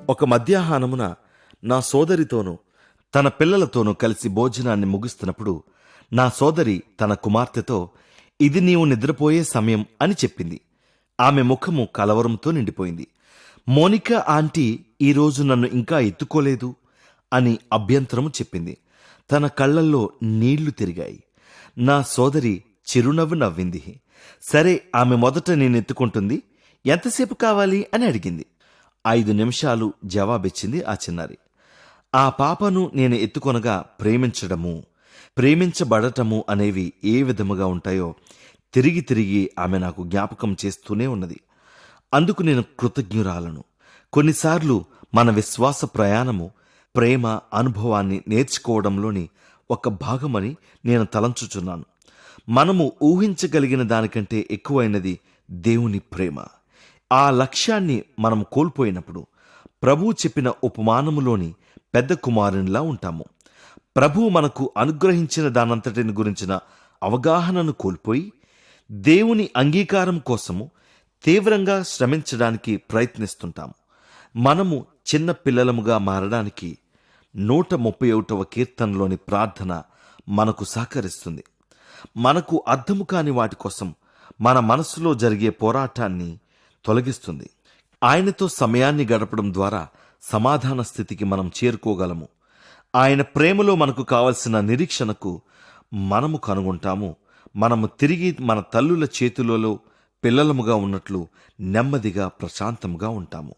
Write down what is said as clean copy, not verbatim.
ఒక మధ్యాహ్నమున నా సోదరితోనూ తన పిల్లలతోనూ కలిసి భోజనాన్ని ముగిస్తున్నప్పుడు నా సోదరి తన కుమార్తెతో, ఇది నీవు నిద్రపోయే సమయం అని చెప్పింది. ఆమె ముఖము కలవరంతో నిండిపోయింది. మోనికా ఆంటీ ఈరోజు నన్ను ఇంకా ఎత్తుకోలేదు అని అభ్యంతరము చెప్పింది. తన కళ్లల్లో నీళ్లు తిరిగాయి. నా సోదరి చిరునవ్వు నవ్వింది. సరే, ఆమె మొదట నేనెత్తుకుంటుంది, ఎంతసేపు కావాలి అని అడిగింది. 5 నిమిషాలు జవాబిచ్చింది ఆ చిన్నారి. ఆ పాపను నేను ఎత్తుకొనగా ప్రేమించడము, ప్రేమించబడటము అనేవి ఏ విధముగా ఉంటాయో తిరిగి తిరిగి ఆమె నాకు జ్ఞాపకం చేస్తూనే ఉన్నది. అందుకు నేను కృతజ్ఞురాలను. కొన్నిసార్లు మన విశ్వాస ప్రయాణము ప్రేమ అనుభవాన్ని నేర్చుకోవడంలోని ఒక భాగమని నేను తలంచుచున్నాను. మనము ఊహించగలిగిన దానికంటే ఎక్కువైనది దేవుని ప్రేమ. ఆ లక్ష్యాన్ని మనం కోల్పోయినప్పుడు ప్రభువు చెప్పిన ఉపమానములోని పెద్ద కుమారునిలా ఉంటాము. ప్రభువు మనకు అనుగ్రహించిన దానంతటిని గురించిన అవగాహనను కోల్పోయి దేవుని అంగీకారం కోసము తీవ్రంగా శ్రమించడానికి ప్రయత్నిస్తుంటాము. మనము చిన్న పిల్లలముగా మారడానికి 131వ కీర్తనలోని ప్రార్థన మనకు సహకరిస్తుంది. మనకు అర్థము కాని వాటి కోసం మన మనసులో జరిగే పోరాటాన్ని తొలగిస్తుంది. ఆయనతో సమయాన్ని గడపడం ద్వారా సమాధాన స్థితికి మనం చేరుకోగలము. ఆయన ప్రేమలో మనకు కావలసిన నిరీక్షణకు మనము కనుగొంటాము. మనము తిరిగి మన తల్లుల చేతులలో పిల్లలముగా ఉన్నట్లు నెమ్మదిగా ప్రశాంతముగా ఉంటాము.